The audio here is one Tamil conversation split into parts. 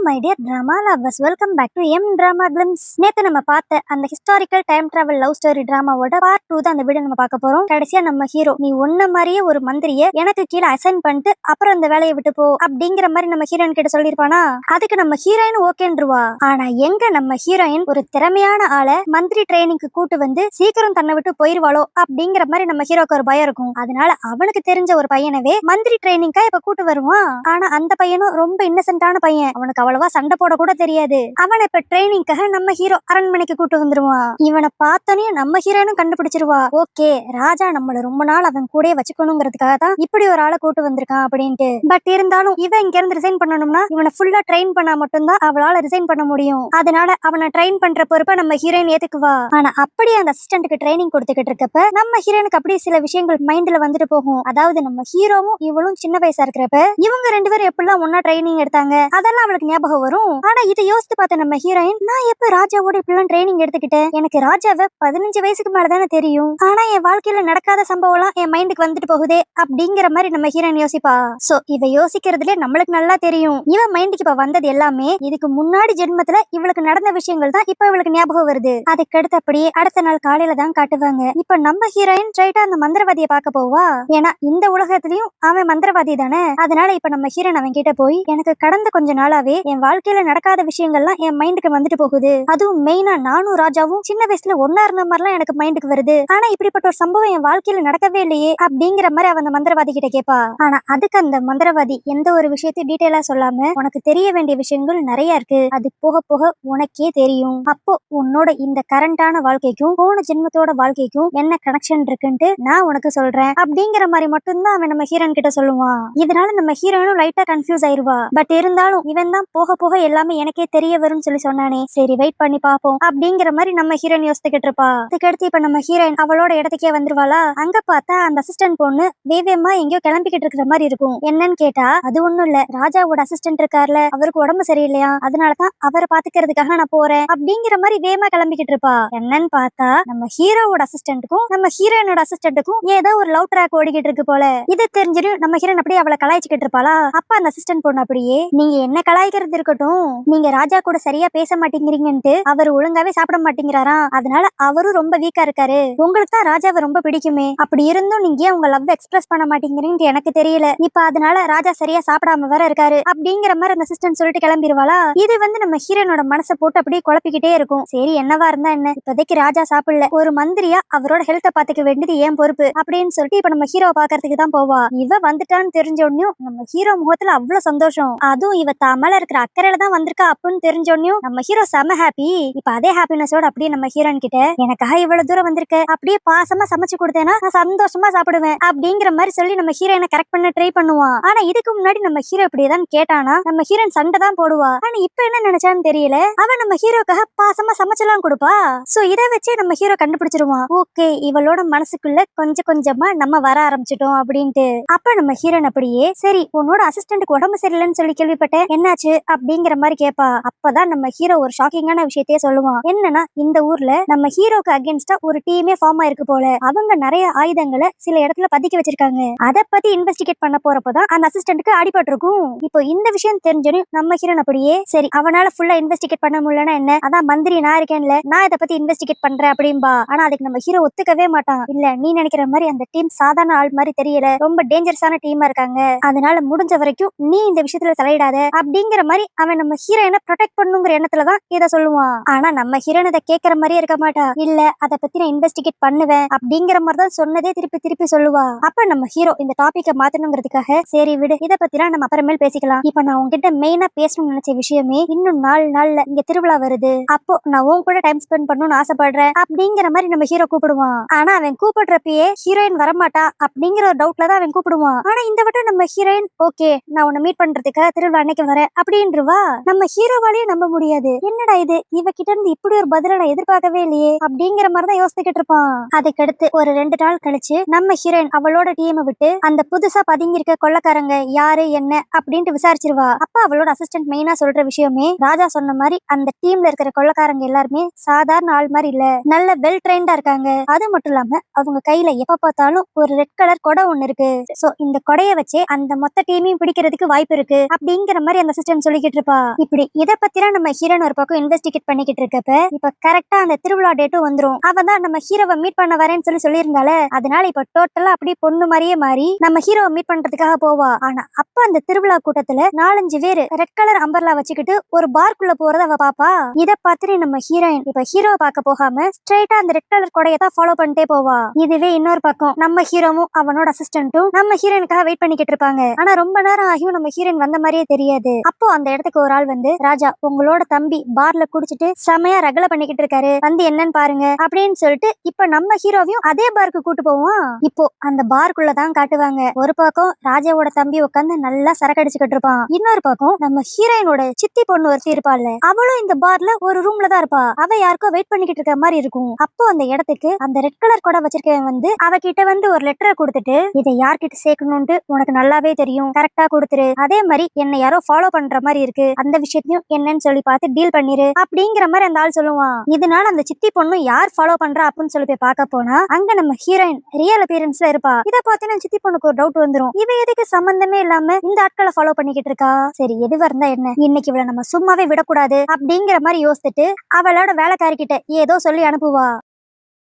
My dear drama lovers, welcome back to எம் டிராமா கிளிம்ஸ். நேத்து நம்ம பார்த்த அந்த historical time travel love story டிராமாவோட பார்ட் 2 தான் அந்த வீடியோ நம்ம பார்க்க போறோம். கடைசியா நம்ம ஹீரோ நீ ஒன்ன மாதிரியே ஒரு மந்திரிய எனக்கு கீழே அசைன் பண்ணிட்டு அப்புறம் அந்த வேலையை விட்டு போ அப்படிங்கிற மாதிரி நம்ம ஹீரோயின் கிட்ட சொல்லிருப்பானா, அதுக்கு நம்ம ஹீரோயின் ஓகேன்றுவா. ஆனா எங்க நம்ம ஹீரோயின் ஒரு திறமையான ஆளை மந்திரி ட்ரைனிங்க்கு கூட்டு வந்து சீக்கிரம் தன்னை விட்டு போயிருவாளோ அப்படிங்கிற மாதிரி நம்ம ஹீரோக்கு ஒரு பயம் இருக்கும். அதனால அவனுக்கு தெரிஞ்ச ஒரு பையனவே மந்திரி ட்ரைனிங்கா இப்ப கூட்டு வருவான். ஆனா அந்த பையனும் ரொம்ப இன்னசென்ட்டான பையன், அவனுக்கு அவ்வளவா சண்டை போட கூட தெரியாது. அவனை இப்ப ட்ரைனிங்காக நம்ம ஹீரோ அரண்மனைக்கு கூட்டு வந்துருவான். இவனை பார்த்தோன்னே நம்ம ஹீரோனும் கண்டுபிடிச்சிருவா, ஓகே ராஜா நம்மள ரொம்ப நாள் அவன் கூட வச்சுக்கணுங்கிறதுக்காக தான் இப்படி ஒரு ஆளை கூட்டு வந்திருக்கான் அப்படின்ட்டு. பட் இருந்தாலும் இவன் இங்க இருந்து ரிசைன் பண்ணணும்னா இவனை ஃபுல்லா ட்ரெயின் பண்ணா மட்டும்தான் அவளால ரிசைன் பண்ண முடியும். அதனால அவனை ட்ரெயின் பண்ற பொறுப்பை நம்ம ஹீரோயின் ஏத்துக்குவா. ஆனா அப்படியே அந்த அசிஸ்டன்ட்க்கு ட்ரைனிங் கொடுத்துக்கிட்டு இருக்கப்ப நம்ம ஹீரோனுக்கு அப்படியே சில விஷயங்கள் மைண்ட்ல வந்துட்டு போகும். அதாவது நம்ம ஹீரோவும் இவளும் சின்ன வயசா இருக்கிறப்ப இவங்க ரெண்டு பேரும் எப்படிலாம் ஒன்னா ட்ரைனிங் எடுத்தாங்க அதெல்லாம் அவளுக்கு ஞாபகம் வரும். ஆனா இதை யோசித்து பார்த்த நம்ம ஹீரோயின், நான் எப்ப ராஜாவோட இப்படிலாம் ட்ரைனிங் எடுத்துக்கிட்டேன், எனக்கு ராஜாவை 15 வயசுக்கு மேலதானே தெரியும், ஆனா என் வாழ்க்கையில நடக்காத சம்பவம்லாம் என் மைண்டுக்கு வந்துட்டு போகுதே அப்படிங்கிற மாதிரி நம்ம ஹீரோயின் யோசிப்பா. சோ இவ யோசிக்கிறதுல நம்மளுக்கு நல்லா தெரியும், இவ மைண்டுக்கு இப்ப வந்தது எல்லாமே இதுக்கு முன்னாடி ஜென்மத்துல இவளுக்கு நடந்த விஷயங்கள் தான் இப்ப இவளுக்கு ஞாபகம் வருது. அதுக்கு அடுத்தபடியே அடுத்த நாள் காலையில தான் காட்டுவாங்க. இப்ப நம்ம ஹீரோயின் ஸ்ட்ரைட்டா அந்த மந்திரவாதியை பார்க்க போவா. ஏன்னா இந்த உலகத்திலயும் அவன் மந்திரவாதி தானே. அதனால இப்ப நம்ம ஹீரோயின் அவன் கிட்ட போய், எனக்கு கடந்த கொஞ்ச நாளாவே என் வாழ்க்கையில நடக்காத விஷயங்கள்லாம் என் மைண்டுக்கு வந்துட்டு போகுது, அதுவும் மெயினா நானும் ராஜாவும் சின்ன வயசுல ஒன்னா இருந்த மாதிரிலாம் எனக்கு மைண்டுக்கு வருது, ஆனா இப்படிப்பட்ட ஒரு சம்பவம் என் வாழ்க்கையில நடக்கவே இல்லையே அப்படிங்கிற மாதிரி அவன் அந்த மந்திரவாதி கிட்ட கேட்பா. ஆனா அதுக்கு அந்த மந்திரவாதி எந்த ஒரு விஷயத்தையும் டீட்டெயிலா சொல்லாம, உனக்கு தெரிய வேண்டிய விஷயங்கள் நிறைய இருக்கு, அது போக போக உனக்கே தெரியும், அப்போ உன்னோட இந்த கரண்டான வாழ்க்கைக்கும் போன ஜென்மத்தோட வாழ்க்கைக்கும் என்ன கனெக்ஷன் இருக்குன்ட்டு நான் உனக்கு சொல்றேன் அப்படிங்கிற மாதிரி மட்டும்தான் அவன் நம்ம ஹீரோயின் கிட்ட சொல்லுவான். இதனால நம்ம ஹீரோயினும் லைட்டா கன்ஃபியூஸ் ஆயிருவா. பட் இருந்தாலும் இவன் தான் போக போக எல்லாமே எனக்கே தெரிய வரும்னு சொல்லி சொன்னானே, சரி வெயிட் பண்ணி பாப்போம் அப்படிங்கிற மாதிரி நம்ம ஹீரோயின் யோசிச்சுக்கிட்டு இருப்பா. அதுக்கடுத்து இப்ப நம்ம ஹீரோயின் அவளோட இடத்துக்கே வந்துருவாளா. அங்க பார்த்தா அந்த அசிஸ்டன்ட் பொண்ணு வேவேமா எங்கேயோ கிளம்பிக்கிட்டு இருக்கிற மாதிரி இருக்கும். என்னன்னு கேட்டா, அது ஒண்ணும் இல்ல, ராஜாவோட அசிஸ்டன்ட் இருக்கார்ல அவருக்கு உடம்பு சரியில்லையா, அதனாலதான் அவரை பாத்துக்கிறதுக்காக நான் போறேன் அப்படிங்கிற மாதிரி வேகமா கிளம்பிக்கிட்டு இருப்பா. என்னன்னு பார்த்தா நம்ம ஹீரோவோட அசிஸ்டன்ட்டுக்கும் நம்ம ஹீரோயினோட அசிஸ்டன்ட்டுக்கும் ஏதோ ஒரு லவ் ட்ராக் ஓடிக்கிட்டு இருக்கு போல. இது தெரிஞ்சிட்டு நம்ம ஹீரோயின் அப்படியே அவளை கலாய்ச்சிக்கிட்டு இருப்பாளா. அப்ப அந்த அசிஸ்டன்ட் பொண்ணு அப்படியே, நீங்க என்ன கலாய்க்கிறது இருக்கட்டும், நீங்க ராஜா கூட சரியா பேச மாட்டேங்கிறீங்கன்ட்டு அவர் ஒழுங்காவே சாப்பிட மாட்டேங்கிறாராம், அதனால அவரும் ரொம்ப வீக்கா இருக்காரு, உங்களுக்கு தான் ராஜாவை ரொம்ப பிடிக்குமே, அப்படி இருந்தும் நீங்க உங்க லவ் எக்ஸ்பிரஸ் பண்ண மாட்டேங்கிறீங்க எனக்கு தெரியல, இப்ப அதனால ராஜா சரியா சாப்பிடாம வேற இருக்காரு அப்படிங்கிற மாதிரி அந்த அசிஸ்டன்ட் சொல்லிட்டு கிளம்பிடுவாளா. இது வந்து நம்ம ஹீரோனோட மனசை போட்டு அப்படியே குழப்பிக்கிட்டே இருக்கும். சரி என்னவா இருந்தா என்ன, இப்போதைக்கு ராஜா சாப்பிடல, ஒரு மந்திரியா அவரோட ஹெல்த்தை பாத்துக்க வேண்டியது ஏன் பொறுப்பு அப்படின்னு சொல்லிட்டு இப்ப நம்ம ஹீரோ பாக்குறதுக்கு தான் போவா. இவ வந்துட்டான்னு தெரிஞ்ச உடனே நம்ம ஹீரோ முகத்துல அவ்வளவு சந்தோஷம், அதுவும் இவ தாமல இருக்கிற அக்கறையில தான் வந்திருக்கா அப்படின்னு தெரிஞ்ச உடனே நம்ம ஹீரோ செம ஹாப்பி. இப்ப அதே ஹாப்பினஸோட அப்படியே நம்ம ஹீரோன் கிட்ட, எனக்காக இவ்வளவு தூரம் வந்திருக்க, அப்படியே பாசமா சமைச்சு கொடுத்தேன்னா நான் சந்தோஷமா சாப்பிடுவேன் அப்படிங்கிற மாதிரி சொல்லி நம்ம ஹீரோனை கரெக்ட் பண்ண ட்ரை பண்ணுவான். ஆனா இதுக்கு முன்னாடி நம்ம ஹீரோ இப்படியேதான் கேட்டானா நம்ம ஹீரோன் சண்டை தான் போடுவா. ஆனா இப்ப என்ன நினைச்சான்னு தெரியல, அவன் நம்ம ஹீரோக்காக பாசமா சமைச்செல்லாம் கொடுப்பா. சோ இதை வச்சே நம்ம ஹீரோ கண்டுபிடிச்சிருவான், ஓகே இவளோட மனசுக்குள்ள கொஞ்சம் கொஞ்சமா நம்ம வர ஆரம்பிச்சிட்டோம் அப்படின்ட்டு. அப்ப நம்ம ஹீரோன் அப்படியே, சரி உன்னோட அசிஸ்டன்ட்க்கு உடம்பு சரியில்லைன்னு சொல்லி கேள்விப்பட்டேன், என்னாச்சு அப்படிங்கிற மாதிரி கேட்பா. அப்பதான் நம்ம ஹீரோ ஒரு ஷாக்கிங்கான விஷயத்தையே சொல்லுவான். என்னன்னா இந்த ஊர்ல நம்ம ஹீரோக்கு அகேன்ஸ்டா ஒரு டீமே ஃபார்ம் ஆயிருக்கு போல, அவங்க நிறைய ஆயுதங்களை சில இடத்துல பதுக்கி வச்சிருக்காங்க, அதை பத்தி இன்வெஸ்டிகேட் பண்ண போறப்பதான் அந்த அசிஸ்டன்ட்க்கு அடிபட்டிருக்கும். இப்போ இந்த விஷயம் தெரிஞ்சோன்னு நம்ம ஹீரோன் அப்படியே, சரி அவனால ஃபுல்லா இன்வெஸ்டிகேட் பண்ண முடியலன்னா என்ன, அதான் மந்திரி நான் இருக்கேன்ல, நான் இதை பத்தி இன்வெஸ்டிகேட் பண்றேன் அப்படின்பா. ஆனா அதுக்கு நம்ம ஹீரோ ஒத்துக்கவே மாட்டான். இல்ல நீ நினைக்கிற மாதிரி அந்த டீம் சாதாரண ஆள் மாதிரி தெரியல, ரொம்ப டேஞ்சரஸான டீமா இருக்காங்க, அதனால முடிஞ்ச வரைக்கும் நீ இந்த விஷயத்துல தலையிடாத அப்படிங்கிற மாதிரி அவன் நம்ம ஹீரோயினை ப்ரொடெக்ட் பண்ணுங்கிற எண்ணத்துலதான் இதை சொல்லுவான். ஆனா நம்ம ஹீரோயின் இதை கேட்கற மாதிரியே இருக்க மாட்டா. இல்ல அதை பத்தி நான் இன்வெஸ்டிகேட் பண்ணுவேன் அப்படிங்கிற மாதிரி தான் சொன்னதே திருப்பி திருப்பி சொல்லுவா. அப்ப நம்ம ஹீரோ இந்த டாபிக்கை மாத்தணுங்கிறதுக்காக, சரி விடு இதை பத்திலாம் நம்ம அப்புறமேல் பேசிக்கலாம், இப்ப நான் உங்ககிட்ட மெயினா பேசணும்னு நினைச்ச விஷயமே, இன்னும் 4 நாள்ல இங்க திருவிழா வருது, அப்போ நான் உன் கூட டைம் ஸ்பெண்ட் பண்ணணும்னு ஆசைப்படுறேன் அப்படிங்கிற மாதிரி நம்ம ஹீரோ கூப்பிடுவான். ஆனா அவன் கூப்பிடுறப்பயே ஹீரோயின் வரமாட்டா அப்படிங்கிற ஒரு டவுட்ல தான் அவன் கூப்பிடுவான். ஆனா இந்த வட்டம் நம்ம ஹீரோயின், ஓகே நான் உன்னை மீட் பண்றதுக்கு திருவிழா அன்னைக்கு வரேன் அப்படின்றவா. நம்ம ஹீரோவாலேயே நம்ப முடியாது, என்னடா இது இவ கிட்ட இருந்து இப்படி ஒரு பதில நான் எதிர்பார்க்கவே இல்லையே அப்படிங்கிற மாதிரி தான் யோசிச்சுக்கிட்டு இருப்பான். அதுக்கடுத்து ஒரு 2 நாள் கழிச்சு நம்ம ஹீரோயின் அவளோட டீமை விட்டு அந்த புதுசா பதுங்கி இருக்க கொள்ளக்காரங்க யாரு என்ன அப்படின்ட்டு விசாரிச்சிருவா. அப்ப அவளோட அசிஸ்டன்ட் மெயினா சொல்ற விஷயமே, ராஜா சொன்ன மாதிரி அந்த டீம்ல இருக்கிற கொள்ளக்காரங்க எல்லாருமே சாதாரண ஆள் மாதிரி இல்ல, நல்ல வெல் ட்ரெயின்டா இருக்காங்க, அது மட்டும் இல்லாம அவங்க கையில எப்ப பார்த்தாலும் ஒரு ரெட் கலர் கொடை ஒண்ணு இருக்கு, சோ இந்த கொடைய வச்சே அந்த மொத்த டீமையும் பிடிக்கிறதுக்கு வாய்ப்பு இருக்கு அப்படிங்கிற மாதிரி அந்த அசிஸ்டன்ட் சொல்லிக்கிட்டு இருப்பா. இப்படி இத பத்திலாம் நம்ம ஹீரோன் ஒரு பக்கம் இன்வெஸ்டிகேட் பண்ணிக்கிட்டு இருக்கப்ப இப்ப கரெக்டா அந்த திருவிழா டேட்டும் வந்துரும். அவதான் நம்ம ஹீரோவை மீட் பண்ண வரேன்னு சொல்லியிருந்தால, அதனால இப்ப டோட்டலா அப்படி பொண்ணு மாதிரியே மாறி நம்ம ஹீரோவை மீட் பண்றதுக்காக போவா. ஆனா அப்ப அந்த திருவிழா கூட்டத்துல 4-5 பேரு ரெட் கலர் அம்பர்லா வச்சுக்கிட்டு ஒரு பார்க்குள்ள போறத அவ பாப்பா. இத பார்த்துட்டு நம்ம ஹீரோயின் இப்ப ஹீரோவை பார்க்க போகாம ஸ்ட்ரைட்டா அந்த ரெட் கலர் கொடையை தான் ஃபாலோ பண்ணிட்டே போவா. இதுவே இன்னொரு பக்கம் நம்ம ஹீரோவும் அவனோட அசிஸ்டன்ட்டும் நம்ம ஹீரோயினுக்காக வெயிட் பண்ணிக்கிட்டு இருப்பாங்க. ஆனா ரொம்ப நேரம் ஆகியும் நம்ம ஹீரோயின் வந்த மாதிரியே தெரியாது. அப்போ அந்த இடத்துக்கு ஒரு ஆள் வந்து, ராஜா உங்களோட தம்பி பார்ல குடிச்சிட்டு செமையா ரகலை பண்ணிக்கிட்டு இருக்காரு, வந்து என்னன்னு பாருங்க அப்படின்னு சொல்லிட்டு இப்ப நம்ம ஹீரோவையும் அதே பார்க்கு கூட்டு போவோம். இப்போ அந்த பார்க்குள்ளதான் காட்டுவாங்க. ஒரு பக்கம் ராஜாவோட தம்பி உட்காந்து நல்லா சரக்கு அடிச்சுக்கிட்டு இருப்பான். இன்னொரு பக்கம் நம்ம ஹீரோயினோட சித்தி பொண்ணு ஒருத்தி இருப்பாள்ல, அவளும் இந்த பார்ல ஒரு ரூம்ல தான் இருப்பா. அவ யாருக்கோ வெயிட் பண்ணிக்கிட்டு இருக்க மாதிரி இருக்கும். அப்போ அந்த இடத்துக்கு அந்த ரெட் கலர் கூட வச்சிருக்கவன் வந்து அவகிட்ட வந்து ஒரு லெட்டரை கொடுத்துட்டு, இதை யார்கிட்ட சேர்க்கணும்னு உனக்கு நல்லாவே தெரியும், கரெக்டா கொடுத்துரு, அதே மாதிரி என்ன யாரோ ஃபாலோ பண்ற மாதிரி இருக்கு, அந்த விஷயத்தையும் என்னன்னு சொல்லி பார்த்து டீல் பண்ணிரு அப்படிங்கிற மாதிரி அந்த ஆள் சொல்லுவான். இதனால அந்த சித்தி பொண்ணு யார் ஃபாலோ பண்றா அப்படின்னு சொல்லி போய் பார்க்க போனா அங்க நம்ம ஹீரோயின் ரியல் அப்பியரன்ஸ்ல இருப்பா. இதை பார்த்தீங்கன்னா சித்தி பொண்ணுக்கு ஒரு டவுட் வந்துரும், இவ எதுக்கு சம்பந்தமே இல்லாம இந்த ஆட்களை ஃபாலோ பண்ணிக்கிட்டு இருக்கா, சரி எதுவா இருந்தா என்ன, இன்னைக்கு இவளை நம்ம சும்மாவே விடக்கூடாது அப்படிங்கிற மாதிரி யோசிச்சுட்டு அவளோட வேலைக்காரிக்கிட்ட ஏதோ சொல்லி அனுப்புவா.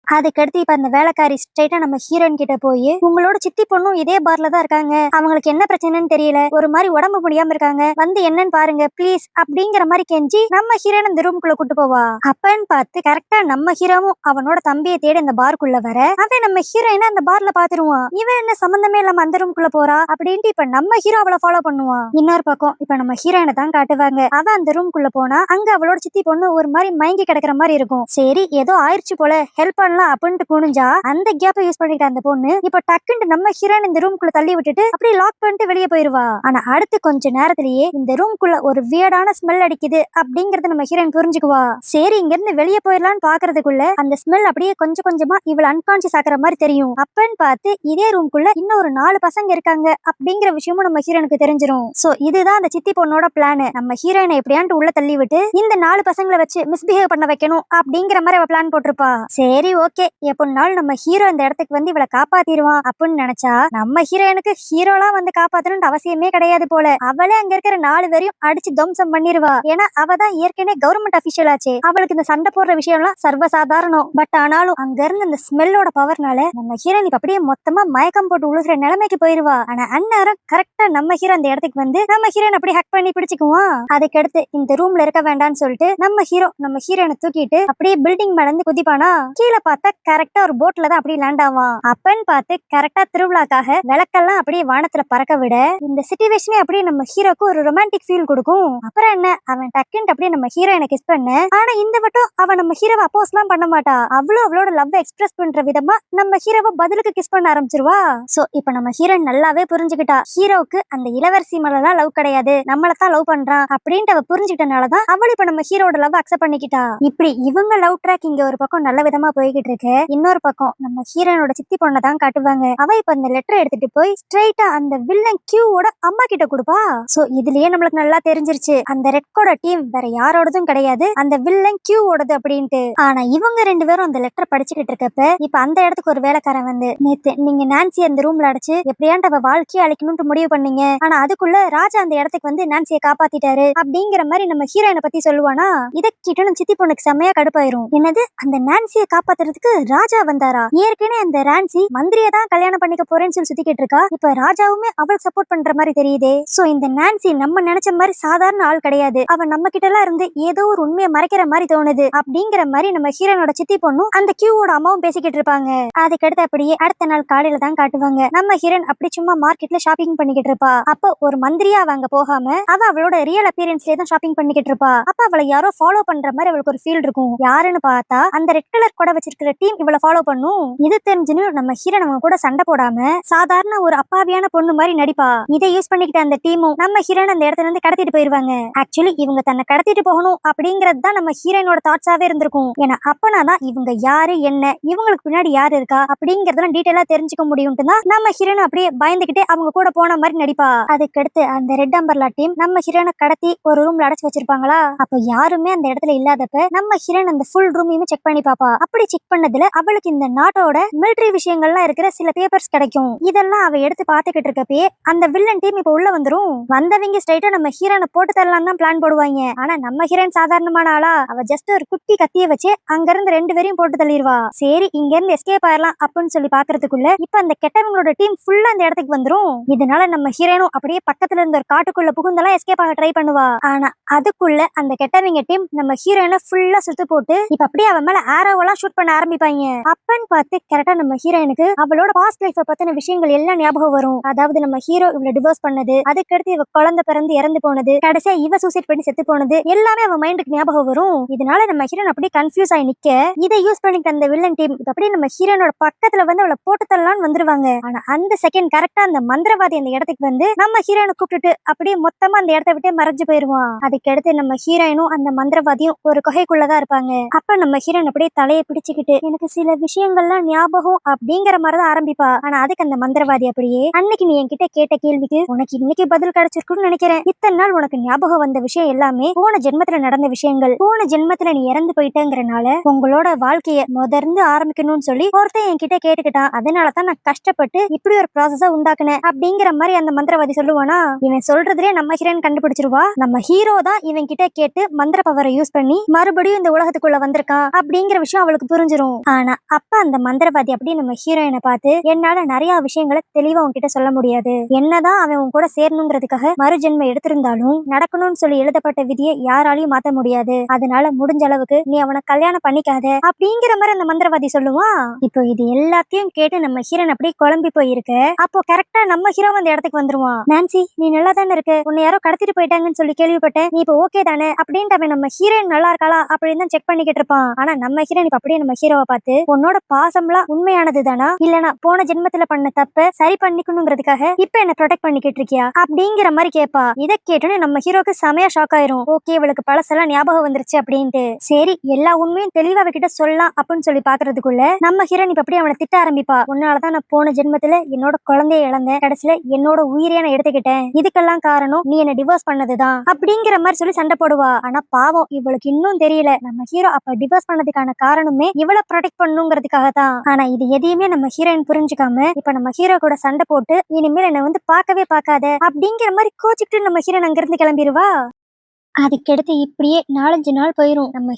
அதுக்கடுத்து இப்ப அந்த வேலைக்காரி ஸ்ட்ரைட்டா நம்ம ஹீரோயின் கிட்ட போய், உங்களோட சித்தி பொண்ணும் இதே பார்ல தான் இருக்காங்க, அவங்களுக்கு என்ன பிரச்சனைன்னு தெரியல, ஒரு மாதிரி உடம்பு முடியாம இருக்காங்க, வந்து என்னன்னு பாருங்க ப்ளீஸ் அப்படிங்கிற மாதிரி கெஞ்சி நம்ம ஹீரோயின் அந்த ரூம்குள்ள கூட்டு போவா. அப்பன்னு பார்த்து கரெக்டா நம்ம ஹீரோவும் அவனோட தம்பியை தேடி அந்த பார்க்குள்ள வர, அவன் நம்ம ஹீரோயினை அந்த பார்ல பாத்துருவான். இவன் என்ன சம்பந்தமே இல்லாம அந்த ரூம்குள்ள போறா அப்படின்ட்டு இப்ப நம்ம ஹீரோ அவளை ஃபாலோ பண்ணுவான். இன்னொரு பக்கம் இப்ப நம்ம ஹீரோயினை தான் காட்டுவாங்க. அவ அந்த ரூம்குள்ள போனா அங்க அவளோட சித்தி பொண்ணு ஒரு மாதிரி மயங்கி கிடக்குற மாதிரி இருக்கும். சரி ஏதோ ஆயிடுச்சு போல, ஹெல்ப் பண்ணலாம் அப்படின்ட்டு குனிஞ்சா அந்த கேப்பை யூஸ் பண்ணிட்டு அந்த பொண்ணு இப்ப டக்குன்னு நம்ம ஹீரோயின் இந்த ரூம்குள்ள தள்ளி விட்டுட்டு அப்படியே லாக் பண்ணிட்டு வெளியே போயிருவா. ஆனா அடுத்து கொஞ்ச நேரத்திலேயே இந்த ரூம்குள்ள ஒரு வியர்டான ஸ்மெல் அடிக்குது அப்படிங்கறத நம்ம ஹீரோயின் புரிஞ்சுக்குவா. சரி இங்க இருந்து வெளியே போயிடலான்னு பாக்குறதுக்குள்ள அந்த ஸ்மெல் அப்படியே கொஞ்சம் கொஞ்சமா இவள் அன்கான்சியஸ் ஆக்குற மாதிரி தெரியும். அப்பன்னு பார்த்து இதே ரூம்குள்ள இன்னும் ஒரு 4 பசங்க இருக்காங்க அப்படிங்கிற விஷயமும் நம்ம ஹீரோனுக்கு தெரிஞ்சிரும். சோ இதுதான் அந்த சித்தி பொண்ணோட பிளான். நம்ம ஹீரோயினை எப்படியாண்டு உள்ள தள்ளி விட்டு இந்த 4 பசங்களை வச்சு மிஸ்பிஹேவ் பண்ண வைக்கணும் அப்படிங்கிற மாதிரி அவ பிளான் போட்டிருப்பா. சரி ஓகே, எப்படினாலும் நம்ம ஹீரோ இந்த இடத்துக்கு வந்து இவளை காப்பாத்திடுவான் அப்படின்னு நினைச்சா நம்ம ஹீரோயினுக்கு ஹீரோலாம் வந்து காப்பாத்தணும்னு அவசியமே கிடையாது போல. அவளே அங்க இருக்கிற 4 பேரையும் அடிச்சு துவம்சம் பண்ணிடுவா. ஏன்னா அவ தான் ஏற்கனவே கவர்மெண்ட் அபிஷியல் ஆச்சு, அவளுக்கு இந்த சண்டை போடுற விஷயம் எல்லாம் சர்வசாதாரணம். பட் ஆனாலும் அங்க இருந்து இந்த ஸ்மெல்லோட பவர்னால நம்ம ஹீரோயின் இப்ப அப்படியே மொத்தமா மயக்கம் போட்டு உழுகிற நிலைமைக்கு போயிருவா. ஆனா அந்நேரம் கரெக்டா நம்ம ஹீரோ அந்த இடத்துக்கு வந்து நம்ம ஹீரோயின் அப்படி ஹக் பண்ணி பிடிச்சுக்குவான். அதுக்கடுத்து இந்த ரூம்ல இருக்க வேண்டாம்னு சொல்லிட்டு நம்ம ஹீரோயினை தூக்கிட்டு அப்படியே பில்டிங் மேல இருந்து குதிப்பானா. கீழே பார்த்தா கரெக்டா ஒரு போட்ல தான் அப்படியே லேண்ட் ஆவான். அப்பன்னு பார்த்து கரெக்டா திருவிழாக்காக விளக்கெல்லாம் அப்படியே வானத்துல பறக்க விட இந்த சிச்சுவேஷனே அப்படியே நம்ம ஹீரோக்கு ஒரு ரொமான்டிக் ஃபீல் கொடுக்கும். அப்புறம் என்ன, அவன் டக்குன்னு அப்படியே நம்ம ஹீரோயினை கிஸ் பண்ண, ஆனா இந்த வட்டம் அவன் நம்ம ஹீரோவை அப்போஸ் எல்லாம் பண்ண மாட்டா. அவளோட லவ் எக்ஸ்பிரஸ் பண்ற விதமா நம்ம ஹீரோவை பதிலுக்கு கிஸ் பண்ண ஆரம்பிச்சிருவா. சோ இப்ப நம்ம ஹீரோயின் நல்லாவே புரிஞ்சுக்கிட்டா, ஹீரோவுக்கு அந்த இளவரசி மேலதான் லவ் கிடையாது, நம்மளதான் லவ் பண்றான் அப்படின்ட்டு அவ புரிஞ்சுக்கிட்டனாலதான் அவள் இப்ப நம்ம ஹீரோட லவ் அக்செப்ட் பண்ணிக்கிட்டா. இப்படி இவங்க லவ் ட்ராக் இங்க ஒரு பக்கம் நல்ல விதமா போய்கிட்டு இருக்கு. இன்னொரு பக்கம் நம்ம ஹீரோனோட சித்தி பொண்ணை தான் காட்டுவாங்க. அவ இப்ப அந்த லெட்டர் எடுத்துட்டு போய் ஸ்ட்ரைட்டா அந்த வில்லன் கியூவோட அம்மா கிட்ட கொடுப்பா. சோ இதுலயே நம்மளுக்கு நல்லா தெரிஞ்சிருச்சு அந்த ரெட்கோட டீம் வேற யாரோடதும் கிடையாது, அந்த வில்லன் கியூவோடது அப்படின்ட்டு. ஆனா இவங்க 2 பேரும் அந்த லெட்டர் படிச்சுக்கிட்டு இருக்கப்ப இப்ப அந்த இடத்துக்கு ஒரு வேலைக்காரன் வந்து, நேத்து நீங்க நான்சி அந்த ரூம்ல அடைச்சு எப்படியாண்டு அவ வாழ்க்கையை அழிக்கணும்னு முடிவு பண்ணீங்க, ஆனா அதுக்குள்ள ராஜா அந்த இடத்துக்கு வந்து நான்சியை காப்பாத்திட்டாரு அப்படிங்கிற மாதிரி நம்ம ஹீரோயினை பத்தி சொல்லுவானா. இதை கிட்ட நம்ம சித்தி பொண்ணுக்கு செம்மையா கடுப்பாயிரும். என்னது, அந்த நான்சியை காப்பாத்துறதுக்கு ராஜா வந்தாரா? ஏற்கனவே அந்த ரான்சி மந்திரியை தான் கல்யாணம் பண்ணிக்க போறேன்னு சொல்லி சுத்திக்கிட்டு இருக்கா, இப்ப ராஜாவுமே அவளுக்கு சப்போர்ட் பண்ற மாதிரி தெரியுதே. சோ இந்த நான்சி நம்ம நினைச்ச மாதிரி சாதாரண ஆள் கிடையாது, அவ நம்ம கிட்ட எல்லாம் இருந்து ஏதோ ஒரு உண்மையை மறைக்கிற மாதிரி தோணுது அப்படிங்கிற மாதிரி நம்ம ஹீரோனோட சித்தி பொண்ணும் அந்த கியூவோட அம்மாவும் பேசிக்கிட்டு இருப்பாங்க. அதுக்கடுத்து அப்படியே அடுத்த நாள் காலையில தான் காட்டுவாங்க. நம்ம ஹீரோன் அப்படி சும்மா மார்க்கெட்ல ஷாப்பிங் பண்ணிக்கிட்டு இருப்பா. அப்போ ஒரு மந்திரியா அவங்க போகாம அவளோட ரியல் அப்பியரன்ஸ்லயே தான் ஷாப்பிங் பண்ணிக்கிட்டு இருப்பா. அப்ப அவளை யாரோ ஃபாலோ பண்ற மாதிரி அவளுக்கு ஒரு ஃபீல் இருக்கும். யாருன்னு பார்த்தா அந்த ரெட் கலர் கூட வச்சிருக்கிற டீம் இவளை ஃபாலோ பண்ணும். இது தெரிஞ்சுன்னு நம்ம ஹீரோன் அவங்க கூட சண்டை போடாம சாதாரண ஒரு அப்பாவியான பொண்ணு மாதிரி நடிப்பா. இதை யூஸ் பண்ணிக்கிட்ட அந்த டீமும் நம்ம ஹீரோன் அந்த இடத்துல இருந்து கடத்திட்டு போயிருவாங்க. ஆக்சுவலி இவங்க தன்னை கடத்திட்டு போகணும் அப்படிங்கறது தான் நம்ம ஹீரோனோட தாட்ஸாவே இருந்திருக்கும். ஏன்னா அப்பனாதான் இவங்க யாரு என்ன, இவங்களுக்கு பின்னாடி யாரு இருக்கா அப்படிங்கறதெல்லாம் டீடைலா தெரிஞ்சுக்க முடியும்ட்டு தான் நம்ம ஹீரோன் அப்படியே பயந்துகிட்டே அவங்க கூட போன மாதிரி நடிப்பா. அதுக்கடுத்து அந்த ரெட் அம்பர்லா டீம் நம்ம ஹீரோனை கடத்தி ஒரு ரூம்ல அடைச்சு வச்சிருப்பாங்களா. அப்ப யாருமே அந்த இடத்துல இல்லாதப்ப நம்ம ஹீரோன் அந்த ஃபுல் ரூமையுமே செக் பண்ணி பாப்பா. அப்படி செக் பண்ணதுல அவளுக்கு இந்த நாட்டோட மிலிட்டரி விஷயங்கள்லாம் இருக்கிற சில பேப்பர்ஸ் கிடைக்கும். இதெல்லாம் அவ எடுத்து பாத்துக்கிட்டு இருக்கப்பே அந்த வில்லன் டீம் இப்ப உள்ள வந்துரும். வந்தவங்க ஸ்ட்ரைட்டா நம்ம ஹீரோனை போட்டு தரலாம் தான் பிளான் போடுவாங்க. ஆனா நம்ம ஹீரோயின் சாதாரணமான ஆளா? அவ ஜஸ்ட் ஒரு குட்டி கத்திய வச்சு அங்க இருந்து 2 பேரையும் போட்டு தள்ளிடுவா. சரி இங்க இருந்து எஸ்கேப் ஆயிரலாம் அப்படின்னு சொல்லி பாக்குறதுக்குள்ள இப்ப அந்த கெட்டவங்களோட டீம் ஃபுல்லா அந்த இடத்துக்கு வந்துரும். இதனால நம்ம ஹீரோனும் அப்படியே பக்கத்துல இருந்த ஒரு காட்டுக்குள்ள புகுந்தெல்லாம் எஸ்கேப் ஆக ட்ரை பண்ணுவா. ஆனா அதுக்குள்ள அந்த கெட்டவங்க டீம் நம்ம ஹீரோயினை ஃபுல்லா சுத்து போட்டு இப்ப அப்படியே அவன் மேல ஆரோவெல்லாம் ஷூட் பண்ண ஆரம்பிப்பாங்க. அப்பன்னு பார்த்து கரெக்டா நம்ம ஹீரோயினுக்கு அவளோட பாஸ்ட் லைஃப பத்தின விஷயங்கள் எல்லாம் ஞாபகம் வரும். அதாவது நம்ம ஹீரோ இவளை டிவோர்ஸ் பண்ணது, அதுக்கடுத்து இவ குழந்தை பிறந்து இறந்து போனது, கடைசியா இவ சூசைட் பண்ணி செத்து போனது எல்லாமே அவ மைண்டுக்கு ஞாபகம் வரும். இதனால நம்ம ஹீரோன் அப்படியே கன்ஃபியூஸ் ஆகி நிக்க இதை யூஸ் பண்ணிட்டு அந்த வில்லன் டீம் அப்படியே நம்ம ஹீரோனோட பக்கத்துல வந்து அவளை போட்டு தள்ளலாம்னு வந்துருவாங்க. ஆனா அந்த செகண்ட் கரெக்டா அந்த மந்திரவாதி அந்த இடத்துக்கு வந்து நம்ம ஹீரோனை கூப்பிட்டுட்டு அப்படியே மொத்தமா அந்த இடத்த விட்டு மறைஞ்சு போயிருவான். அதுக்கடுத்து நம்ம ஹீரோயினும் அந்த மந்திரவாதியும் ஒரு குகைக்குள்ளதான் இருப்பாங்க. அப்ப நம்ம ஹீரோன் அப்படியே தலையை பிடிச்சுக்கிட்டு எனக்கு சில விஷயங்கள்லாம் ஞாபகம் அப்படிங்கிற மாதிரிதான் ஆரம்பிப்பா. ஆனா அதுக்கு அந்த மந்திரவாதி அப்படியே அன்னைக்கு நீ என்கிட்ட கேட்ட கேள்விக்கு உனக்கு இன்னைக்கு பதில் கிடைச்சிருக்குன்னு நினைக்கிறேன். இத்தனை நாள் உனக்கு ஞாபகம் வந்த விஷயம் எல்லாமே போன ஜென்மத்துல நடந்த விஷயங்கள். போன ஜென்மத்துல நீ இறந்து போயிட்டேங்கிறனால உங்களோட வாழ்க்கைய முதர்ந்து ஆரம்பிக்கணும்னு சொல்லி ஒருத்தன் என்கிட்ட கேட்டுக்கிட்டான். அதனாலதான் நான் கஷ்டப்பட்டு இப்படி ஒரு ப்ராசஸ உண்டாக்குனேன் அப்படிங்கிற மாதிரி அந்த மந்திரவாதி சொல்லுவானா. இவன் சொல்றதுலயே நம்ம ஹீரோயின் கண்டுபிடிச்சிருவா. நம்ம ஹீரோ தான் இவன் கிட்ட கேட்டு மந்திர பவரை யூஸ் பண்ணி மறுபடியும் இந்த உலகத்துக்குள்ள வந்திருக்கான் அப்படிங்கிற விஷயம் அவளுக்கு புரிஞ்சிரும். ஆனா அப்ப அந்த மந்திரவாதி அப்படி நம்ம ஹீரோயினை பார்த்து என்னால நிறைய விஷயங்களை தெளிவா உன்கிட்ட சொல்ல முடியாது. என்னதான் அவன் உன் கூட சேரணுங்கிறதுக்காக மறுஜென்மம் எடுத்திருந்தாலும் நடக்கணும்னு சொல்லி எழுதப்பட்ட விதியை யாராலையும் மாத்த முடியாது. அதனால முடிஞ்ச அளவுக்கு நீ அவனை கல்யாணம் பண்ணிக்காத அப்படிங்கிற மாதிரி அந்த மந்திரவாதி சொல்லுவான். இப்போ இது எல்லாத்தையும் கேட்டு நம்ம ஹீரோன் அப்படியே குழம்பி போயிருக்கு. அப்போ கரெக்டா நம்ம ஹீரோ அந்த இடத்துக்கு வந்துருவான். நான்சி நீ நல்லா தானே இருக்கு, உன்னை யாரோ கடத்திட்டு போயிட்டாங்கன்னு சொல்லி கேள்விப்பட்டேன், நீ இப்போ ஓகே தானே அப்படின்ட்டு அவன் நம்ம ஹீரோயின் நல்லா இருக்காளா அப்படின்னு தான் செக் பண்ணிக்கிட்டு இருப்பான். ஆனா நம்ம ஹீரோயின் இப்ப அப்படியே நம்ம ஹீரோவை பார்த்து உன்னோட பாசம்லாம் உண்மையானது தானா, இல்லனா போன ஜென்மத்துல பண்ண தப்ப சரி பண்ணிக்கணுங்கிறதுக்காக இப்ப என்ன ப்ரொடெக்ட் பண்ணிக்கிட்டு இருக்கியா அப்படிங்கிற மாதிரி கேட்பா. இதை கேட்டோன்னு நம்ம ஹீரோக்கு செமையா ஷாக் ஆயிரும். ஓகே இவளுக்கு பழசெல்லாம் ஞாபகம் வந்துருச்சு அப்படின்ட்டு. சரி எல்லா உண்மையும் தெளிவா அவகிட்ட சொல்லலாம் அப்படின்னு சொல்லி பாக்குறதுக்குள்ள நம்ம ஹீரோயின் இப்ப அப்படியே அவனை திட்ட ஆரம்பிப்பா. உன்னாலதான் நான் போன ஜென்மத்துல என்னோட குழந்தைய இழந்தேன், கடைசியில என்னோட உயிரையே நான் எடுத்துக்கிட்டேன், இதுக்கெல்லாம் காரணம் நீ என்ன டிவோர்ஸ் பண்ணதுதான் அப்படிங்கிற மாதிரி சொல்லி சண்டை போடுவா. ஆனா பாவம் இவளுக்கு இன்னும் தெரியல நம்ம ஹீரோ அப்ப டிவோர்ஸ் பண்ணதுக்கான காரணமே இவளை ப்ரொடெக்ட் பண்ணுங்கிறதுக்காக தான். ஆனா இது எதையுமே நம்ம ஹீரோயின் புரிஞ்சுக்காம இப்ப நம்ம ஹீரோ கூட சண்டை போட்டு இனிமேல் என்ன வந்து பார்க்கவே பார்க்காத அப்படிங்கிற மாதிரி கோச்சிக்கிட்டு நம்ம ஹீரோயின் அங்க இருந்து கிளம்பிடுவா. அதுக்கடுத்து இப்படியே 4-5 நாள் போயிரும். நம்ம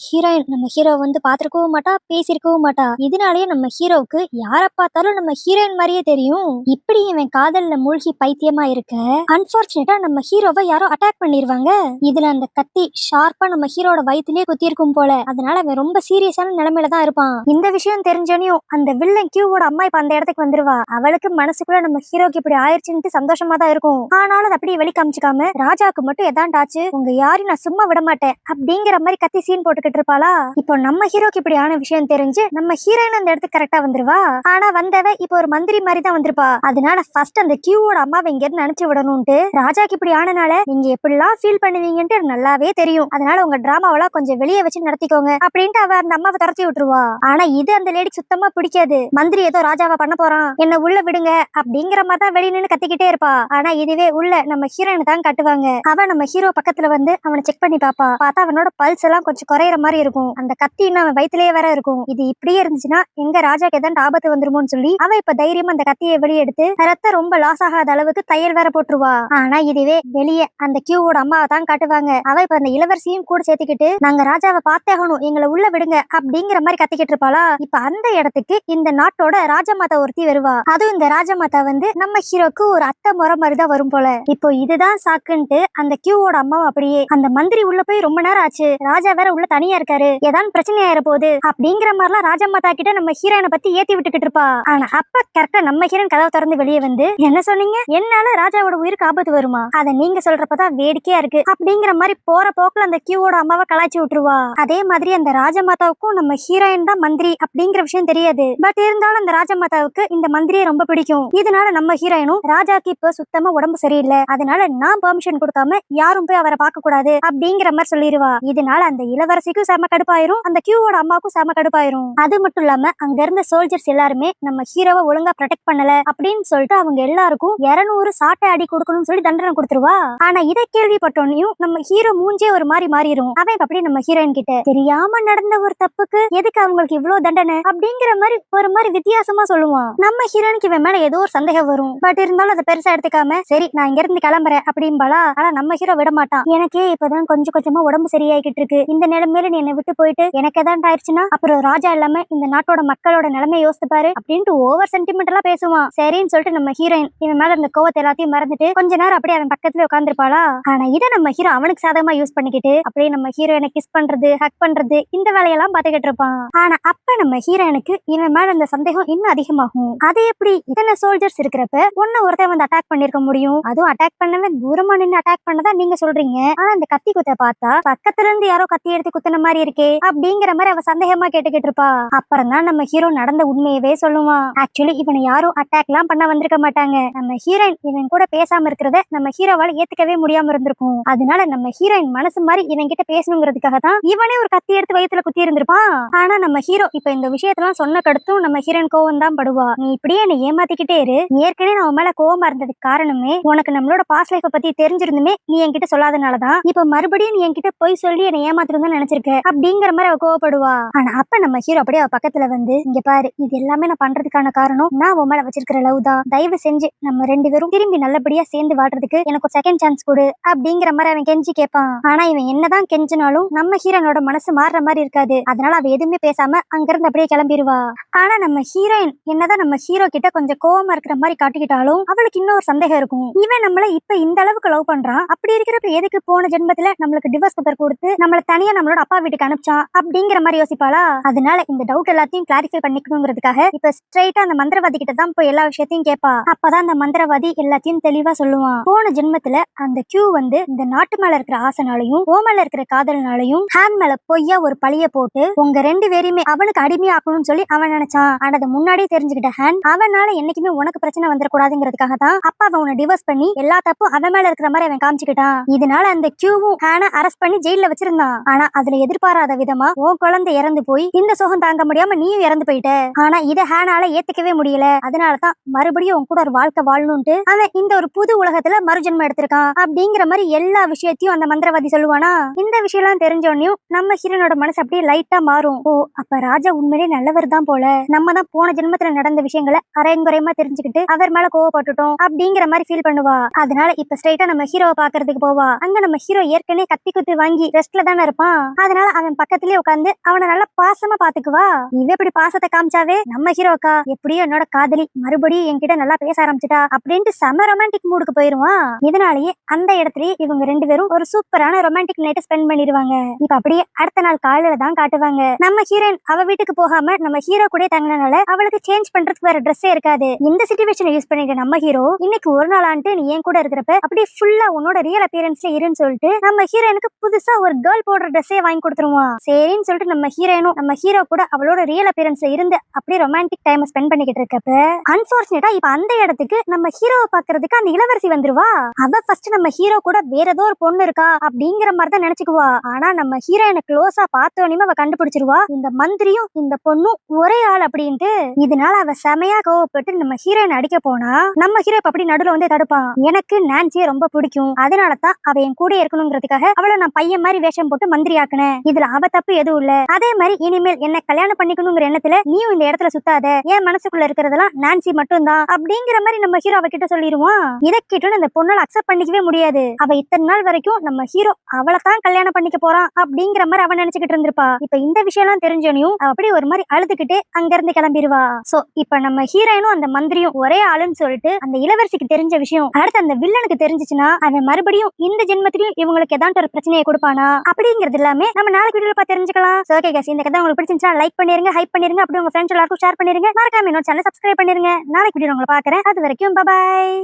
ஹீரோ வந்து பாத்துருக்கவும் மாட்டா, பேசிருக்கவும் மாட்டா. இதனாலேயே நம்ம ஹீரோவுக்கு யார பார்த்தாலும் நம்ம ஹீரோயின் மாதிரியே தெரியும். இப்படி இவன் காதல்ல மூழ்கி பைத்தியமா இருக்க அன்பார்ச்சுனேட்டா நம்ம ஹீரோவை யாரோ அட்டாக் பண்ணிருவாங்க. இதுல அந்த கத்தி ஷார்ப்பா நம்ம ஹீரோட வயிற்றுலயே குத்தி இருக்கும் போல. அதனால அவன் ரொம்ப சீரியஸான நிலைமையில தான் இருப்பான். இந்த விஷயம் தெரிஞ்சோனையும் அந்த வில்லன் கியூவோட அம்மா இப்ப அந்த இடத்துக்கு வந்துருவா. அவளுக்கு மனசுக்குள்ள நம்ம ஹீரோக்கு இப்படி ஆயிடுச்சுன்னு சந்தோஷமா தான் இருக்கும். ஆனாலும் அது அப்படியே வெளி காமிச்சுக்காம ராஜாக்கு மட்டும் எதாண்டாச்சு உங்க யாரு நான் சும்மா விட மாட்டேன் அப்படிங்கிற மாதிரி கத்தி சீன் போட்டுக்கிட்டு இருப்பாளா. இப்போ நம்ம ஹீரோக்கு இப்படி ஆன விஷயம் தெரிஞ்சு நம்ம ஹீரோயின் அந்த இடத்துக்கு கரெக்டா வந்துருவா. ஆனா வந்தவ இப்போ ஒரு மந்திரி மாதிரி தான் வந்திருப்பா. அதனால ஃபர்ஸ்ட் அந்த கியூவோட அம்மாவை இங்க இருந்து அனுப்பிச்சு விடணும்ட்டு ராஜாக்கு இப்படி ஆனனால நீங்க எப்படிலாம் ஃபீல் பண்ணுவீங்கன்ட்டு நல்லாவே தெரியும், அதனால உங்க டிராமாவெல்லாம் கொஞ்சம் வெளியே வச்சு நடத்திக்கோங்க அப்படின்ட்டு அவ அந்த அம்மாவை துரத்தி விட்டுருவா. ஆனா இது அந்த லேடி சுத்தமா பிடிக்காது. மந்திரி ஏதோ ராஜாவை பண்ண போறான், என்ன உள்ள விடுங்க அப்படிங்கிற மாதிரி தான் வெளியே நின்று கத்திக்கிட்டே இருப்பா. ஆனா இதுவே உள்ள நம்ம ஹீரோயின் தான் கட்டுவாங்க. அவ நம்ம ஹீரோ பக்கத்துல வந்து அவனை செக் பண்ணி பாப்பா. பார்த்தா அவனோட பல்ஸ் எல்லாம் கொஞ்சம் குறையிற மாதிரி இருக்கும். அந்த கத்தி இன்னும் அவன் வயிற்றுலயே வேற இருக்கும். இது இப்படியே இருந்துச்சுன்னா எங்க ராஜாக்கு எதாவது ஆபத்து வந்துருமோன்னு சொல்லி அவ இப்ப தைரியமா அந்த கத்தியை வெளியே எடுத்து ரத்தம் ரொம்ப லாஸ் ஆகாத அளவுக்கு தையல் வேற போட்டுருவா. ஆனா இதுவே வெளியே அந்த கியூவோட அம்மாவை தான் காட்டுவாங்க. அவ இப்ப அந்த இளவரசியும் கூட சேர்த்துக்கிட்டு நாங்க ராஜாவை பார்த்தேகணும், எங்களை உள்ள விடுங்க அப்படிங்கிற மாதிரி கத்திக்கிட்டு இருப்பாளா. இப்ப அந்த இடத்துக்கு இந்த நாட்டோட ராஜமாதா ஒருத்தி வருவா. அதுவும் இந்த ராஜமாதா வந்து நம்ம ஹீரோக்கு ஒரு அத்தை முறை மாதிரி தான் வரும் போல. இப்போ இதுதான் சாக்குன்ட்டு அந்த கியூவோட அம்மாவும் அப்படியே அந்த மந்திரி உள்ள போய் ரொம்ப நேரம் ஆச்சு, ராஜா வேற உள்ள தனியா இருக்காரு, ஏதாவது பிரச்சனை ஆயிர போகுது அப்படிங்கிற மாதிரிலாம் ராஜமாதா கிட்ட நம்ம ஹீரோயினை பத்தி ஏத்தி விட்டுக்கிட்டு இருப்பா. ஆனா அப்ப கரெக்டா நம்ம ஹீரோயின் கதவை திறந்து வெளியே வந்து என்ன சொன்னீங்க, என்னால ராஜாவோட உயிருக்கு ஆபத்து வருமா, அதை நீங்க சொல்றப்பதான் வேடிக்கையா இருக்கு அப்படிங்கிற மாதிரி போற போக்குல அந்த கியூவோட அம்மாவை கலாய்ச்சி விட்டுருவா. அதே மாதிரி அந்த ராஜமாதாவுக்கும் நம்ம ஹீரோயின் தான் மந்திரி அப்படிங்கிற விஷயம் தெரியாது. பட் இருந்தாலும் அந்த ராஜமாதாவுக்கு இந்த மந்திரியை ரொம்ப பிடிக்கும். இதனால நம்ம ஹீரோயினும் ராஜாக்கு இப்ப சுத்தமா உடம்பு சரியில்லை, அதனால நான் பெர்மிஷன் கொடுக்காம யாரும் போய் அவரை பார்க்க கூடாது அப்படிங்கிற மாதிரி சொல்லிடுவா. இதனால அந்த இளவரசிக்கும் செம கடுப்பாயிரும், அந்த கியூவோட அம்மாவுக்கும் செம கடுப்பாயிரும். அது மட்டும் இல்லாம அங்க இருந்த சோல்ஜர்ஸ் எல்லாருமே நம்ம ஹீரோவை ஒழுங்கா ப்ரொடெக்ட் பண்ணல அப்படின்னு சொல்லிட்டு அவங்க எல்லாருக்கும் 200 சாட்டை அடி கொடுக்கணும்னு சொல்லி தண்டனை கொடுத்துருவா. ஆனா இதை கேள்விப்பட்டோன்னையும் நம்ம ஹீரோ மூஞ்சே ஒரு மாதிரி மாறிடும். அவன் அப்படி நம்ம ஹீரோயின் கிட்ட தெரியாம நடந்த ஒரு தப்புக்கு எதுக்கு அவங்களுக்கு இவ்வளவு தண்டனை அப்படிங்கிற மாதிரி ஒரு மாதிரி வித்தியாசமா சொல்லுவான். நம்ம ஹீரோனுக்கு இவன் மேல ஏதோ ஒரு சந்தேகம் வரும். பட் இருந்தாலும் அதை பெருசா எடுத்துக்காம சரி நான் இங்க இருந்து கிளம்புறேன் அப்படின்பாளா. ஆனா நம்ம ஹீரோ விட மாட்டான். எனக்கே இப்பதான் கொஞ்சம் கொஞ்சமா உடம்பு சரியாகிட்டு இருக்கு, இந்த நிலைமையில நீ என்னை விட்டு போயிட்டு எனக்கு எதாவது ஆயிடுச்சுன்னா அப்புறம் ராஜா இல்லாம இந்த நாட்டோட மக்களோட நிலைமையை யோசித்து பாரு அப்படின்ட்டு ஓவர் சென்டிமெண்டலா பேசுவான். சரின்னு சொல்லிட்டு நம்ம ஹீரோயின் இவன் மேல இந்த கோவத்தை எல்லாத்தையும் மறந்துட்டு கொஞ்ச நேரம் அப்படியே அவன் பக்கத்துல உட்காந்துருப்பாளா. ஆனா இதை நம்ம ஹீரோ அவனுக்கு சாதகமா யூஸ் பண்ணிக்கிட்டு அப்படியே நம்ம ஹீரோயினை கிஸ் பண்றது, ஹக் பண்றது, இந்த வேலையெல்லாம் பாத்துக்கிட்டு இருப்பான். ஆனா அப்ப நம்ம ஹீரோயினுக்கு இவன் மேல அந்த சந்தேகம் இன்னும் அதிகமாகும். அது எப்படி இத்தனை சோல்ஜர்ஸ் இருக்கிறப்ப ஒன்னு ஒருத்தன் வந்து அட்டாக் பண்ணிருக்க முடியும்? அதுவும் அட்டாக் பண்ணவன் தூரமா நின்று அட்டாக் பண்ணதா நீங்க சொல்றீங்க. ஆனா அந்த கத்தி குத்த பார்த்தா பக்கத்துல இருந்து யாரோ கத்தி எடுத்து குத்துன மாதிரி இருக்கே அப்படிங்கிற மாதிரி அவ சந்தேகமா கேட்டுக்கிட்டு இருப்பா. அப்புறம் தான் நம்ம ஹீரோ நடந்த உண்மையவே சொல்லுவான். ஆக்சுவலி இவனை யாரும் அட்டாக் எல்லாம் பண்ண வந்திருக்க மாட்டாங்க. நம்ம ஹீரோயின் இவன் கூட பேசாம இருக்கிறத நம்ம ஹீரோவால ஏத்துக்கவே முடியாம இருந்திருக்கும். அதனால நம்ம ஹீரோயின் மனசு மாதிரி இவன் கிட்ட பேசணுங்கிறதுக்காக தான் இவனே ஒரு கத்தி எடுத்து வயித்துல குத்தி இருந்திருப்பான். ஆனா நம்ம ஹீரோ இப்ப இந்த விஷயத்தெல்லாம் சொன்ன கடுத்தும் நம்ம ஹீரோயின் கோவம் தான் படுவா. நீ இப்படியே என்னை ஏமாத்திக்கிட்டே இரு, ஏற்கனவே நான் உன் மேல கோவமா இருந்ததுக்கு காரணமே உனக்கு நம்மளோட பாஸ்ட் லைஃப பத்தி தெரிஞ்சிருந்துமே நீ என்கிட்ட சொல்லாதனாலதான் இப்ப மறுபடியும் நீ என்கிட்ட போய் சொல்லி என்னை ஏமாத்திருந்தா நினைச்சிருக்க அப்படிங்கிற மாதிரி அவ கோவப்படுவா. ஆனா அப்ப நம்ம ஹீரோ அப்படியே அவ பக்கத்துல வந்து இங்க பாரு, இது எல்லாமே நான் பண்றதுக்கான காரணம் நான் உன் மேல வச்சிருக்கிற லவ் தான். தயவு செஞ்சு நம்ம 2 பேரும் திரும்பி நல்லபடியா சேர்ந்து வாடுறதுக்கு எனக்கு ஒரு செகண்ட் சான்ஸ் கொடு அப்படிங்கிற மாதிரி அவன் கெஞ்சி கேட்பான். ஆனா இவன் என்னதான் கெஞ்சினாலும் நம்ம ஹீரோனோட மனசு மாறுற மாதிரி இருக்காது. அதனால அவ எதுவுமே பேசாம அங்க இருந்து அப்படியே கிளம்பிடுவா. ஆனா நம்ம ஹீரோயின் என்னதான் நம்ம ஹீரோ கிட்ட கொஞ்சம் கோவமா இருக்கிற மாதிரி காட்டிக்கிட்டாலும் அவளுக்கு இன்னொரு சந்தேகம் இருக்கும். இவன் நம்மள இப்ப இந்த அளவுக்கு லவ் பண்றான், அப்படி இருக்கிறப்ப எதுக்கு போன ஜென்மத்துல நம்மளுக்கு டிவோர்ஸ் பேப்பர் கொடுத்து நம்மள தனியா நம்மளோட அப்பா வீட்டுக்கு அனுப்பிச்சான் அப்படிங்கிற மாதிரி யோசிப்பாளா. அதனால இந்த டவுட் எல்லாத்தையும் கிளாரிஃபை பண்ணிக்கணுங்கிறதுக்காக இப்ப ஸ்ட்ரைட்டா அந்த மந்திரவாதி கிட்ட தான் போய் எல்லா விஷயத்தையும் கேட்பா. அப்பதான் அந்த மந்திரவாதி எல்லாத்தையும் தெளிவா சொல்லுவான். போன ஜென்மத்துல அந்த கியூ வந்து இந்த நாட்டு மேல இருக்கிற ஆசைனாலையும் ஓ மேல இருக்கிற காதல்னாலையும் ஹேன் மேல பொய்யா ஒரு பழிய போட்டு உங்க 2 பேரையுமே அவனுக்கு அடிமையாக்கணும்னு சொல்லி அவன் நினைச்சான். ஆனா அதை முன்னாடியே தெரிஞ்சுக்கிட்ட ஹேன் அவனால என்னைக்குமே உனக்கு பிரச்சனை வந்துடக்கூடாதுங்கிறதுக்காக தான் அப்பா அவனை டிவோர்ஸ் பண்ணி எல்லா தப்பும் அவன் மேல இருக்கிற மாதிரி அவன் காமிச்சுக்கிட்டான். இதனால அந்த கியூவும் ஹேனை அரெஸ்ட் பண்ணி ஜெயில வச்சிருந்தான். ஆனா அதுல எதிர்பாராத விதமா உன் குழந்தை இறந்து போய் இந்த சோகம் தாங்க முடியாம நீயும் இறந்து போயிட்ட. ஆனா இதை ஹேனால ஏத்துக்கவே முடியல. அதனாலதான் மறுபடியும் உன் கூட ஒரு வாழ்க்கை வாழணும்ட்டு அவன் இந்த ஒரு புது உலகத்துல மறுஜென்மம் எடுத்திருக்கான் அப்படிங்கிற மாதிரி எல்லா விஷயத்தையும் அந்த மந்திரவாதி சொல்லுவானா. இந்த விஷயம் எல்லாம் தெரிஞ்சோன்னையும் நம்ம ஹீரோனோட மனசு அப்படியே லைட்டா மாறும். ஓ அப்ப ராஜா உண்மையிலே நல்லவர் தான் போல, நம்ம தான் போன ஜென்மத்துல நடந்த விஷயங்களை அரைங்குறையமா தெரிஞ்சுக்கிட்டு அவர் மேல கோவப்பட்டுட்டோம் அப்படிங்கிற மாதிரி ஃபீல் பண்ணுவா. அதனால இப்ப ஸ்ட்ரைட்டா நம்ம ஹீரோவை பாக்குறதுக்கு போவா. அங்க நம்ம ஹீரோ ஏற்கனவே கத்தி குத்தி வாங்கி ரெஸ்ட்ல தானே இருப்பான். அதனால அவன் பக்கத்திலேயே உட்காந்து அவனை நல்லா பாசமா பாத்துக்குவா. இவ இப்படி பாசத்தை காமிச்சாவே நம்ம ஹீரோக்கா எப்படியோ என்னோட காதலி மறுபடியும் என்கிட்ட நல்லா பேச ஆரம்பிச்சுட்டா அப்படின்ட்டு செம ரொமான்டிக் மூடுக்கு போயிருவான். இதனாலேயே அந்த இடத்துலயே இவங்க 2 பேரும் ஒரு சூப்பரான ரொமான்டிக் நைட் ஸ்பெண்ட் பண்ணிடுவாங்க. இப்ப அப்படியே அடுத்த நாள் காலையில தான் காட்டுவாங்க. நம்ம ஹீரோயின் அவ வீட்டுக்கு போகாம நம்ம ஹீரோ கூட தங்கினால அவளுக்கு சேஞ்ச் பண்றதுக்கு வேற ட்ரெஸ்ஸே இருக்காது. இந்த சிச்சுவேஷனை யூஸ் பண்ணிட்டு நம்ம ஹீரோ இன்னைக்கு ஒரு நாள் ஆண்டு நீ என் கூட இருக்கிறப்ப அப்படியே ஃபுல்லா உன்னோட ரியல் அப்பியரன்ஸ்ல இருன்னு சொல்லிட்டு நம்ம ஹீரோயினுக்கு புதுசா ஒரு கேர்ள் போடுற ட்ரெஸ்ஸே வாங்கி கொடுத்துருவான். சரின்னு சொல்லிட்டு நம்ம ஹீரோயினும் நம்ம ஹீரோ கூட அவளோட ரியல் அப்பியரன்ஸ்ல இருந்து அப்படியே ரொமான்டிக் டைம் ஸ்பெண்ட் பண்ணிக்கிட்டு இருக்கப்ப அன்பார்ச்சுனேட்டா இப்ப அந்த இடத்துக்கு நம்ம ஹீரோவை பாக்குறதுக்கு அந்த இளவரசி வந்துருவா. அவ ஃபர்ஸ்ட் நம்ம ஹீரோ கூட வேற ஏதோ ஒரு பொண்ணு இருக்கா அப்படிங்கிற மாதிரி தான் நினைச்சுக்குவா. ஆனா நம்ம ஹீரோயினை க்ளோஸா பார்த்தோன்னே அவ கண்டுபிடிச்சிருவா இந்த மந்திரியும் இந்த பொண்ணும் ஒரே ஆள் அப்படின்ட்டு. இதனால அவ செமையா கோவப்பட்டு நம்ம ஹீரோயின் அடிக்க போனா நம்ம ஹீரோ அப்படி நடுவுல வந்து தடுப்பான். எனக்கு நான்சியை ரொம்ப பிடிக்கும், அதனாலதான் அவ என் கூட இருக்கணுங்கிறதுக்காக அவளை நான் பையன் மாதிரி வேஷம் போட்டு மந்திரி ஆக்குனேன். இதுல அவ தப்பு எதுவும் இல்ல. அதே மாதிரி இனிமேல் என்ன கல்யாணம் பண்ணிக்கணுங்கிற எண்ணத்துல நீயும் இந்த இடத்துல சுத்தாத, என் மனசுக்குள்ள இருக்கிறதெல்லாம் நான்சி மட்டும் தான் அப்படிங்கிற மாதிரி நம்ம ஹீரோ அவகிட்ட சொல்லிடுவான். இதை கேட்டு அந்த பொண்ணால அக்செப்ட் பண்ணிக்கவே முடியாது. அவ இத்தனை நாள் வரைக்கும் நம்ம ஹீரோ அவளை தான் கல்யாணம் பண்ணிக்க போறான் அப்படிங்கிற மாதிரி அவன் நினைச்சுக்கிட்டு இருந்திருப்பா. இப்ப இந்த விஷயம் எல்லாம் தெரிஞ்சோனையும் அப்படி ஒரு மாதிரி அழுதுகிட்டே அங்க இருந்து கிளம்பிடுவா. சோ இப்ப நம்ம ஹீரோயினும் அந்த மந்திரியும் ஒரே ஆளுன்னு சொல்லிட்டு அந்த இளவரசிக்கு தெரிஞ்ச விஷயம் அடுத்து அந்த வில்லனுக்கு தெரிஞ்சிச்சுன்னா அவன் மறுபடியும் இந்த ஜென்மத்திலயும் இவங்களுக்கு ஏதாவது ஒரு பிரச்சனையை கொடுப்பானா அப்படிங்கிறது எல்லாமே நம்ம நாளைக்கு வீடியோல பார்த்து தெரிஞ்சுக்கலாம். சோ ஓகே गाइस, இந்த கதை உங்களுக்கு பிடிச்சிருந்தா லைக் பண்ணிருங்க, ஹைப் பண்ணிருங்க, அப்படியே உங்க ஃப்ரெண்ட்ஸ் எல்லாருக்கும் ஷேர் பண்ணிருங்க, மறக்காம என்னோட சேனலை சப்ஸ்கிரைப் பண்ணிருங்க. நாளைக்கு வீடியோ உங்களை பாக்குறேன். அது வரைக்கும் பை பை.